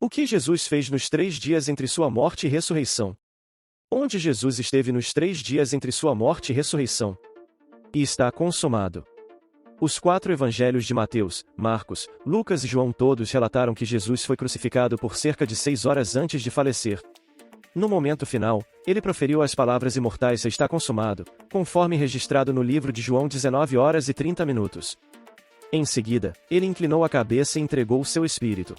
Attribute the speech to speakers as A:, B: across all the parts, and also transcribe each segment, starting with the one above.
A: O que Jesus fez nos 3 dias entre sua morte e ressurreição? Onde Jesus esteve nos 3 dias entre sua morte e ressurreição? E está consumado. Os 4 evangelhos de Mateus, Marcos, Lucas e João todos relataram que Jesus foi crucificado por cerca de 6 horas antes de falecer. No momento final, ele proferiu as palavras imortais "está consumado", conforme registrado no livro de João 19 horas e 30 minutos. Em seguida, ele inclinou a cabeça e entregou seu espírito.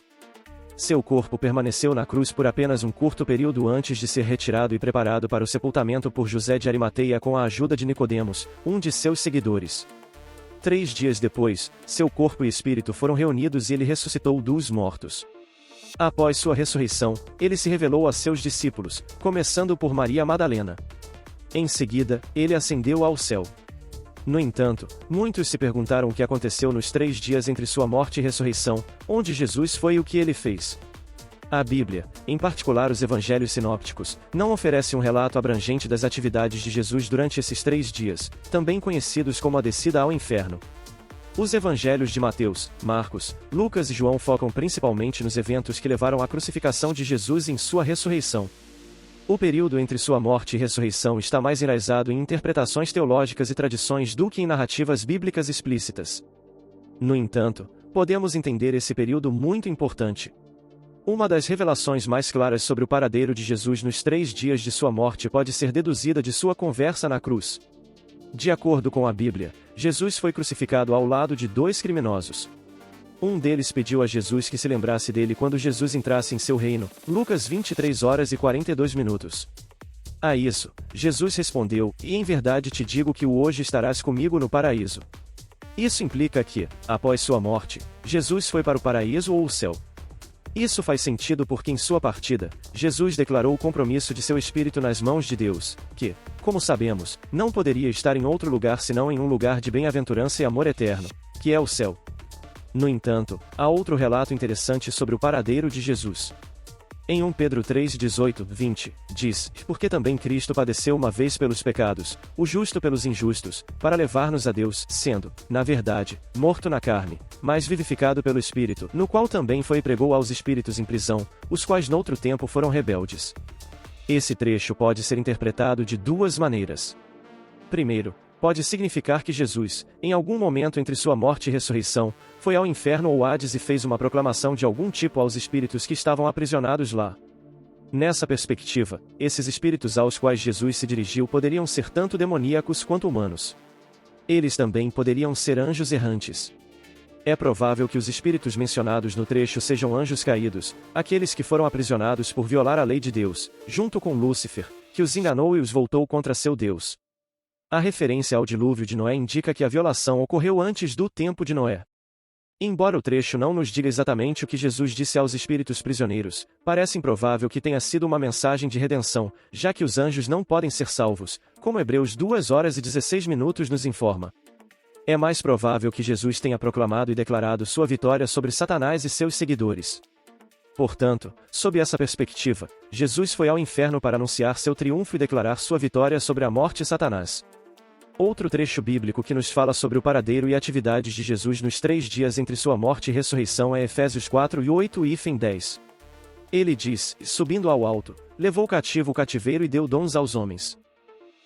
A: Seu corpo permaneceu na cruz por apenas um curto período antes de ser retirado e preparado para o sepultamento por José de Arimateia com a ajuda de Nicodemos, um de seus seguidores. 3 dias depois, seu corpo e espírito foram reunidos e ele ressuscitou dos mortos. Após sua ressurreição, ele se revelou a seus discípulos, começando por Maria Madalena. Em seguida, ele ascendeu ao céu. No entanto, muitos se perguntaram o que aconteceu nos 3 dias entre sua morte e ressurreição, onde Jesus foi e o que ele fez. A Bíblia, em particular os evangelhos sinópticos, não oferece um relato abrangente das atividades de Jesus durante esses 3 dias, também conhecidos como a descida ao inferno. Os evangelhos de Mateus, Marcos, Lucas e João focam principalmente nos eventos que levaram à crucificação de Jesus e em sua ressurreição. O período entre sua morte e ressurreição está mais enraizado em interpretações teológicas e tradições do que em narrativas bíblicas explícitas. No entanto, podemos entender esse período muito importante. Uma das revelações mais claras sobre o paradeiro de Jesus nos 3 dias de sua morte pode ser deduzida de sua conversa na cruz. De acordo com a Bíblia, Jesus foi crucificado ao lado de 2 criminosos. Um deles pediu a Jesus que se lembrasse dele quando Jesus entrasse em seu reino, Lucas 23 horas e 42 minutos. A isso, Jesus respondeu, "E em verdade te digo que hoje estarás comigo no paraíso." Isso implica que, após sua morte, Jesus foi para o paraíso ou o céu. Isso faz sentido porque em sua partida, Jesus declarou o compromisso de seu espírito nas mãos de Deus, que, como sabemos, não poderia estar em outro lugar senão em um lugar de bem-aventurança e amor eterno, que é o céu. No entanto, há outro relato interessante sobre o paradeiro de Jesus. Em 1 Pedro 3, 18, 20, diz, "Porque também Cristo padeceu uma vez pelos pecados, o justo pelos injustos, para levar-nos a Deus, sendo, na verdade, morto na carne, mas vivificado pelo Espírito, no qual também foi e pregou aos espíritos em prisão, os quais noutro tempo foram rebeldes." Esse trecho pode ser interpretado de 2 maneiras. Primeiro, pode significar que Jesus, em algum momento entre sua morte e ressurreição, foi ao inferno ou Hades e fez uma proclamação de algum tipo aos espíritos que estavam aprisionados lá. Nessa perspectiva, esses espíritos aos quais Jesus se dirigiu poderiam ser tanto demoníacos quanto humanos. Eles também poderiam ser anjos errantes. É provável que os espíritos mencionados no trecho sejam anjos caídos, aqueles que foram aprisionados por violar a lei de Deus, junto com Lúcifer, que os enganou e os voltou contra seu Deus. A referência ao dilúvio de Noé indica que a violação ocorreu antes do tempo de Noé. Embora o trecho não nos diga exatamente o que Jesus disse aos espíritos prisioneiros, parece improvável que tenha sido uma mensagem de redenção, já que os anjos não podem ser salvos, como Hebreus 2 horas e 16 minutos nos informa. É mais provável que Jesus tenha proclamado e declarado sua vitória sobre Satanás e seus seguidores. Portanto, sob essa perspectiva, Jesus foi ao inferno para anunciar seu triunfo e declarar sua vitória sobre a morte e Satanás. Outro trecho bíblico que nos fala sobre o paradeiro e atividades de Jesus nos 3 dias entre sua morte e ressurreição é Efésios 4 e 8 e 10. Ele diz, "Subindo ao alto, levou cativo o cativeiro e deu dons aos homens."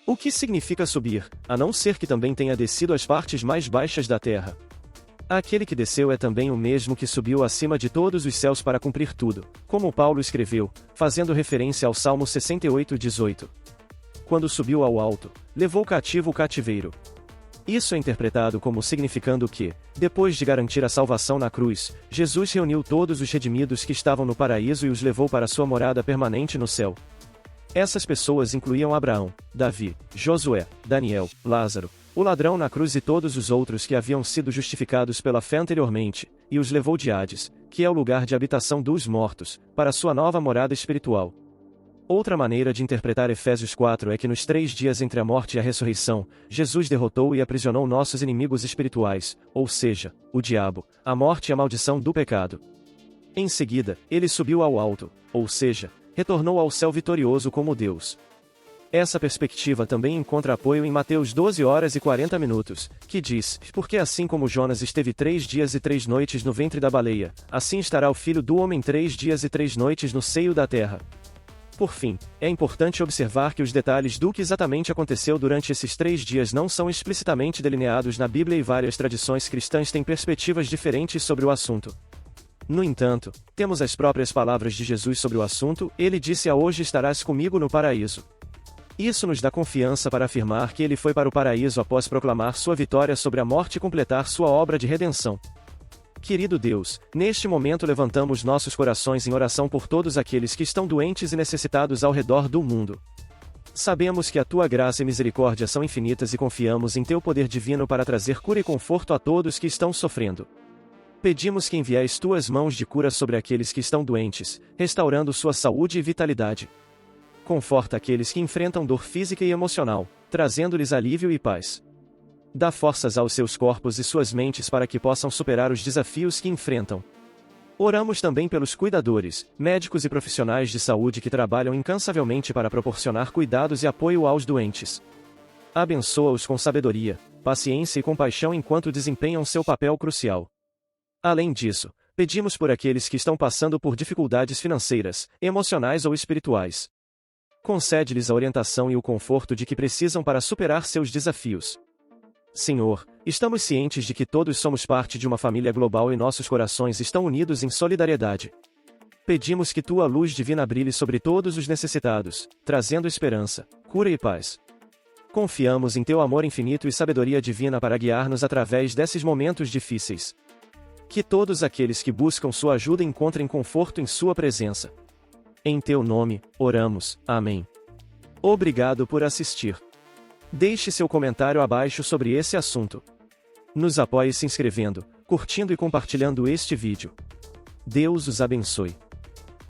A: O que significa subir, a não ser que também tenha descido às partes mais baixas da terra? Aquele que desceu é também o mesmo que subiu acima de todos os céus para cumprir tudo, como Paulo escreveu, fazendo referência ao Salmo 68, 18. Quando subiu ao alto, levou cativo o cativeiro. Isso é interpretado como significando que, depois de garantir a salvação na cruz, Jesus reuniu todos os redimidos que estavam no paraíso e os levou para sua morada permanente no céu. Essas pessoas incluíam Abraão, Davi, Josué, Daniel, Lázaro, o ladrão na cruz e todos os outros que haviam sido justificados pela fé anteriormente, e os levou de Hades, que é o lugar de habitação dos mortos, para sua nova morada espiritual. Outra maneira de interpretar Efésios 4 é que nos 3 dias entre a morte e a ressurreição, Jesus derrotou e aprisionou nossos inimigos espirituais, ou seja, o diabo, a morte e a maldição do pecado. Em seguida, ele subiu ao alto, ou seja, retornou ao céu vitorioso como Deus. Essa perspectiva também encontra apoio em Mateus 12 horas e 40 minutos, que diz: porque assim como Jonas esteve 3 dias e 3 noites no ventre da baleia, assim estará o Filho do Homem 3 dias e 3 noites no seio da terra. Por fim, é importante observar que os detalhes do que exatamente aconteceu durante esses 3 dias não são explicitamente delineados na Bíblia e várias tradições cristãs têm perspectivas diferentes sobre o assunto. No entanto, temos as próprias palavras de Jesus sobre o assunto: ele disse: hoje estarás comigo no paraíso. Isso nos dá confiança para afirmar que ele foi para o paraíso após proclamar sua vitória sobre a morte e completar sua obra de redenção. Querido Deus, neste momento levantamos nossos corações em oração por todos aqueles que estão doentes e necessitados ao redor do mundo. Sabemos que a tua graça e misericórdia são infinitas e confiamos em teu poder divino para trazer cura e conforto a todos que estão sofrendo. Pedimos que envies tuas mãos de cura sobre aqueles que estão doentes, restaurando sua saúde e vitalidade. Conforta aqueles que enfrentam dor física e emocional, trazendo-lhes alívio e paz. Dá forças aos seus corpos e suas mentes para que possam superar os desafios que enfrentam. Oramos também pelos cuidadores, médicos e profissionais de saúde que trabalham incansavelmente para proporcionar cuidados e apoio aos doentes. Abençoa-os com sabedoria, paciência e compaixão enquanto desempenham seu papel crucial. Além disso, pedimos por aqueles que estão passando por dificuldades financeiras, emocionais ou espirituais. Concede-lhes a orientação e o conforto de que precisam para superar seus desafios. Senhor, estamos cientes de que todos somos parte de uma família global e nossos corações estão unidos em solidariedade. Pedimos que tua luz divina brilhe sobre todos os necessitados, trazendo esperança, cura e paz. Confiamos em teu amor infinito e sabedoria divina para guiar-nos através desses momentos difíceis. Que todos aqueles que buscam sua ajuda encontrem conforto em sua presença. Em teu nome, oramos. Amém. Obrigado por assistir. Deixe seu comentário abaixo sobre esse assunto. Nos apoie se inscrevendo, curtindo e compartilhando este vídeo. Deus os abençoe.